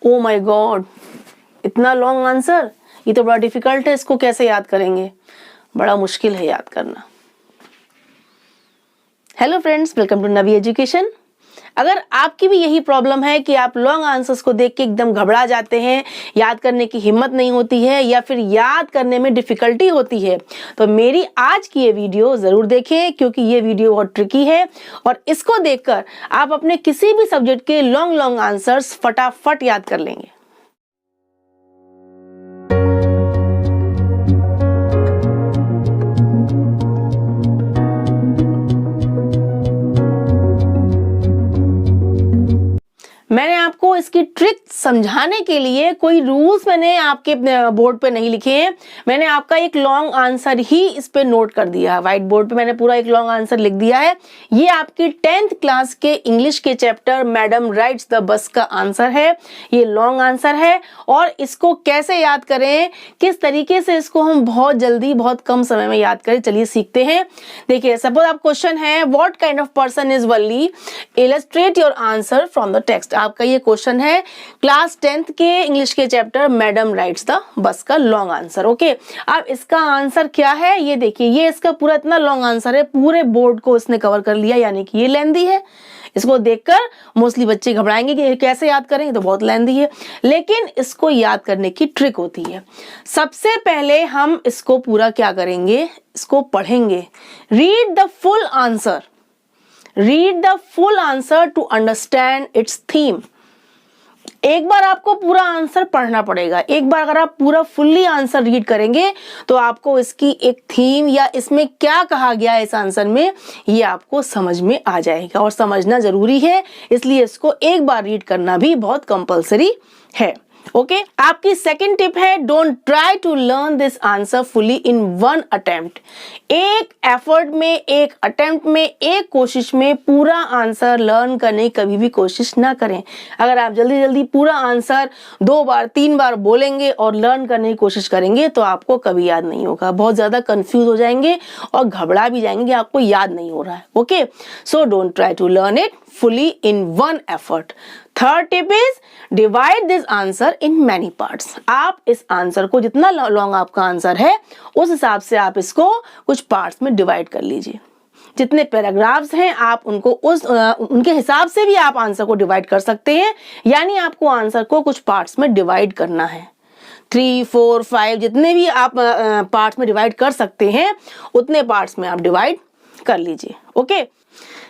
Oh my God, इतना long answer, ये तो बड़ा डिफिकल्ट है, इसको कैसे याद करेंगे? बड़ा मुश्किल है याद करना। Hello friends, welcome to Navi education. अगर आपकी भी यही प्रॉब्लम है कि आप लॉन्ग आंसर्स को देख के एकदम घबरा जाते हैं, याद करने की हिम्मत नहीं होती है या फिर याद करने में डिफिकल्टी होती है, तो मेरी आज की ये वीडियो जरूर देखें, क्योंकि ये वीडियो बहुत ट्रिकी है और इसको देखकर आप अपने किसी भी सब्जेक्ट के लॉन्ग आंसर्स फटाफट याद कर लेंगे। मैंने आपको इसकी ट्रिक समझाने के लिए कोई रूल्स मैंने आपके बोर्ड पे नहीं लिखे हैं। मैंने आपका एक लॉन्ग आंसर ही इस पे नोट कर दिया है। व्हाइट बोर्ड पे मैंने पूरा एक लॉन्ग आंसर लिख दिया है। ये आपकी 10th क्लास के इंग्लिश के chapter madam rides the bus का आंसर है। ये लॉन्ग आंसर है और इसको कैसे याद करें, किस तरीके से इसको हम बहुत जल्दी बहुत कम समय में याद करें, चलिए सीखते हैं। देखिए, सपोज आप क्वेश्चन है what kind of person is Valli, illustrate your answer from the text. आपका ये क्वेश्चन है क्लास 10th के इंग्लिश के chapter madam rides the bus का लॉन्ग आंसर। ओके, अब इसका आंसर क्या है ये देखिए, ये इसका पूरा इतना लॉन्ग आंसर है, पूरे बोर्ड को इसने कवर कर लिया, यानी कि ये लेंथी है। इसको देखकर मोस्टली बच्चे घबराएंगे कि कैसे याद करें, तो बहुत लेंथी है। लेकिन इसको याद करने की ट्रिक होती है। सबसे पहले हम इसको पूरा क्या करेंगे, इसको पढ़ेंगे। Read the full answer, read the full answer to understand its theme. एक बार आपको पूरा आंसर पढ़ना पड़ेगा। एक बार अगर आप पूरा फुल्ली आंसर रीड करेंगे तो आपको इसकी एक थीम या इसमें क्या कहा गया है इस आंसर में, ये आपको समझ में आ जाएगा। और समझना जरूरी है, इसलिए इसको एक बार रीड करना भी बहुत कंपलसरी है। ओके, आपकी सेकंड टिप है don't try to learn this answer fully in one attempt. एक एफर्ट में, एक अटेम्प्ट में, एक कोशिश में पूरा आंसर लर्न करने की कभी भी कोशिश ना करें। अगर आप जल्दी जल्दी पूरा आंसर 2 बार 3 बार बोलेंगे और लर्न करने की कोशिश करेंगे तो आपको कभी याद नहीं होगा। बहुत ज्यादा कंफ्यूज हो जाएंगे और घबरा भी जाएंगे कि आपको याद नहीं हो रहा है। Okay, so don't try to learn it fully in one effort. Third tip is divide this answer in many parts. आप इस आंसर को, जितना लॉन्ग आपका आंसर है उस हिसाब से आप इसको कुछ पार्ट्स में डिवाइड कर लीजिए। जितने पैराग्राफ्स हैं आप उनको उनके हिसाब से भी आप आंसर को डिवाइड कर सकते हैं। यानी आपको आंसर को कुछ पार्ट्स में डिवाइड करना है। 3, 4, 5 जितने भी आप पार्ट्स में डिवाइड कर सकते हैं उतने पार्ट्स में आप डिवाइड कर लीजिए। Okay,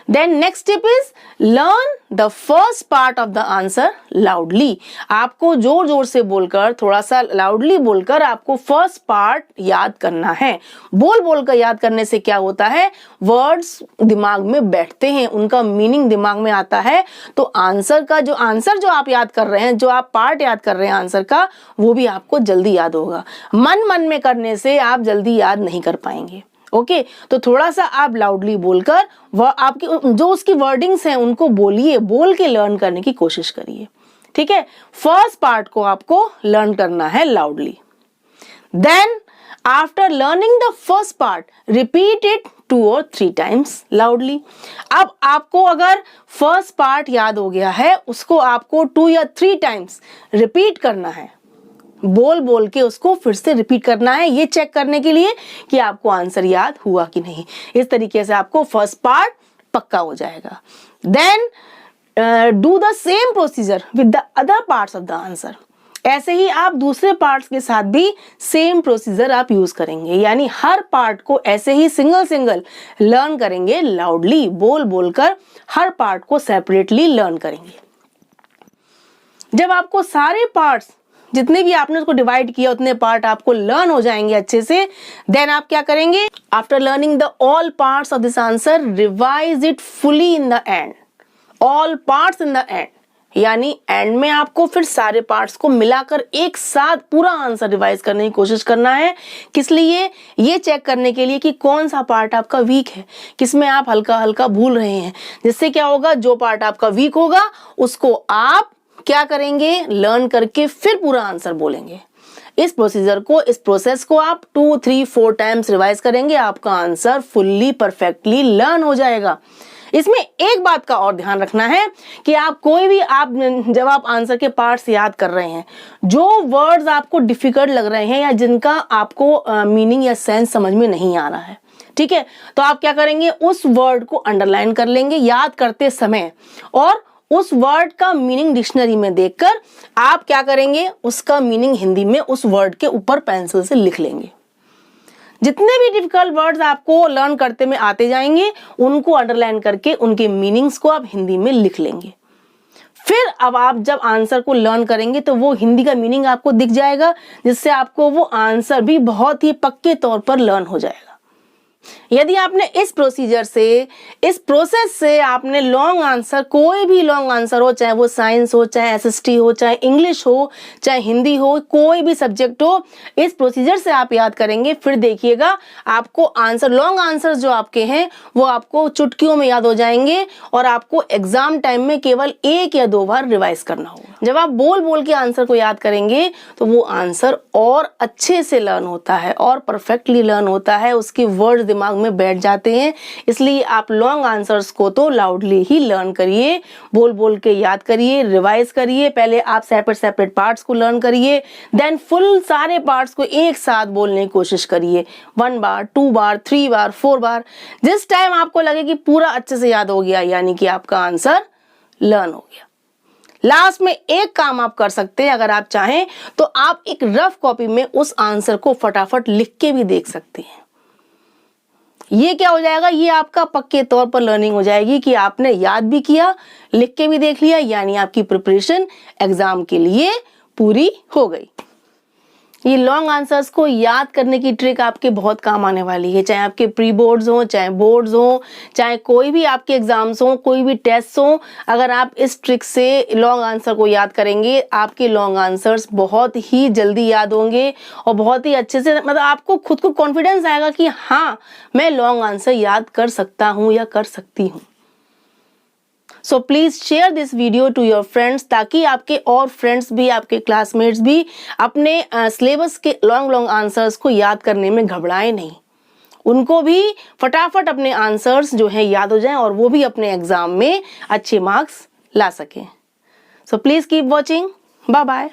Then next tip is learn the first part of the answer loudly. आपको जोर जोर से बोलकर, थोड़ा सा लाउडली बोलकर आपको फर्स्ट पार्ट याद करना है। बोल बोल कर याद करने से क्या होता है, वर्ड्स दिमाग में बैठते हैं, उनका मीनिंग दिमाग में आता है। तो आंसर जो आप याद कर रहे हैं, जो आप पार्ट याद कर रहे हैं आंसर का, वो भी आपको जल्दी याद होगा। मन में करने से आप जल्दी याद नहीं कर पाएंगे। ओके, तो थोड़ा सा आप लाउडली बोलकर वह आपकी जो उसकी वर्डिंग्स हैं उनको बोलिए, बोल के लर्न करने की कोशिश करिए। ठीक है, फर्स्ट पार्ट को आपको लर्न करना है loudly. Then after learning the first part repeat it 2 or 3 times loudly. अब आपको अगर फर्स्ट पार्ट याद हो गया है, उसको आपको 2 या 3 टाइम्स रिपीट करना है। बोल बोल के उसको फिर से रिपीट करना है, ये चेक करने के लिए कि आपको आंसर याद हुआ कि नहीं। इस तरीके से आपको फर्स्ट पार्ट पक्का हो जाएगा। Then do the same procedure with the other parts of the answer. ऐसे ही आप दूसरे पार्ट्स के साथ भी सेम प्रोसीजर आप यूज करेंगे। यानी हर पार्ट को ऐसे ही सिंगल लर्न करेंगे लाउडली, बोल बोलकर हर पार्ट को सेपरेटली लर्न करेंगे। जब आपको सारे पार्ट्स, जितने भी आपने उसको डिवाइड किया उतने पार्ट आपको लर्न हो जाएंगे अच्छे से, देन आप क्या करेंगे, after learning the all parts of this answer revise it fully in the end. All parts in the end, यानी एंड में आपको फिर सारे पार्ट्स को मिलाकर एक साथ पूरा आंसर रिवाइज करने की कोशिश करना है। किस लिए, ये चेक करने के लिए कि कौन सा पार्ट आपका वीक है, किसमें आप हल्का हल्का भूल रहे हैं। जिससे क्या होगा, जो पार्ट आपका वीक होगा उसको आप क्या करेंगे, लर्न करके फिर पूरा आंसर बोलेंगे। इस प्रोसेस को आप 2, 3, 4 टाइम्स रिवाइज करेंगे, आपका आंसर फुल्ली परफेक्टली लर्न हो जाएगा। इसमें एक बात का और ध्यान रखना है कि आप कोई भी जब आप आंसर के पार्ट्स याद कर रहे हैं, जो वर्ड्स आपको डिफिकल्ट लग रहे हैं या जिनका आपको मीनिंग या सेंस समझ में नहीं आ रहा है, ठीक है, तो आप क्या करेंगे, उस वर्ड को अंडरलाइन कर लेंगे याद करते समय, और उस वर्ड का मीनिंग डिक्शनरी में देखकर आप क्या करेंगे, उसका मीनिंग हिंदी में उस वर्ड के ऊपर पेंसिल से लिख लेंगे। जितने भी डिफिकल्ट वर्ड्स आपको लर्न करते में आते जाएंगे, उनको अंडरलाइन करके उनके मीनिंग्स को आप हिंदी में लिख लेंगे। फिर अब आप जब आंसर को लर्न करेंगे तो वो हिंदी का मीनिंग आपको दिख जाएगा, जिससे आपको वो आंसर भी बहुत ही पक्के तौर पर लर्न हो जाएगा। यदि आपने इस प्रोसेस से आपने लॉन्ग आंसर, कोई भी लॉन्ग आंसर हो, चाहे वो साइंस हो, चाहे एसएसटी हो, चाहे इंग्लिश हो, चाहे हिंदी हो, कोई भी सब्जेक्ट हो, इस प्रोसीजर से आप याद करेंगे, फिर देखिएगा आपको आंसर, लॉन्ग आंसर जो आपके हैं वो आपको चुटकियों में याद हो जाएंगे और आपको एग्जाम टाइम में केवल 1 या 2 बार रिवाइज करना होगा। जब आप बोल बोल के आंसर को याद करेंगे तो वो आंसर और अच्छे से लर्न होता है और परफेक्टली लर्न होता है, उसके वर्ड दिमाग में बैठ जाते हैं। इसलिए आप लॉन्ग आंसर्स को तो लाउडली ही लर्न करिए, बोल बोल के याद करिए, रिवाइज करिए। पहले आप सेपरेट पार्ट्स को लर्न करिए, देन फुल सारे पार्ट्स को एक साथ बोलने की कोशिश करिए, 1 बार, 2 बार, 3 बार, 4 बार। जिस टाइम आपको लगे कि पूरा अच्छे से याद हो गया, यानी कि आपका आंसर लर्न हो गया। लास्ट में एक काम आप कर सकते हैं, अगर आप चाहें तो आप एक रफ कॉपी में उस आंसर को फटाफट लिख के भी देख सकते हैं। ये क्या हो जाएगा, ये आपका पक्के तौर पर लर्निंग हो जाएगी कि आपने याद भी किया, लिख के भी देख लिया, यानी आपकी प्रिपरेशन एग्जाम के लिए पूरी हो गई। ये लॉन्ग आंसर्स को याद करने की ट्रिक आपके बहुत काम आने वाली है, चाहे आपके प्री बोर्ड्स हो, चाहे बोर्ड्स हो, चाहे कोई भी आपके एग्जाम्स हो, कोई भी टेस्ट हो। अगर आप इस ट्रिक से लॉन्ग आंसर को याद करेंगे, आपके लॉन्ग आंसर्स बहुत ही जल्दी याद होंगे और बहुत ही अच्छे से, मतलब आपको खुद को कॉन्फिडेंस आएगा कि हाँ, मैं लॉन्ग आंसर याद कर सकता हूँ या कर सकती हूँ। So please share this video to your friends, ताकि आपके और फ्रेंड्स भी, आपके क्लासमेट्स भी अपने सिलेबस के लॉन्ग आंसर्स को याद करने में घबराएं नहीं। उनको भी फटाफट अपने आंसर्स जो हैं याद हो जाएं और वो भी अपने एग्जाम में अच्छे मार्क्स ला सकें। So please keep watching. Bye bye.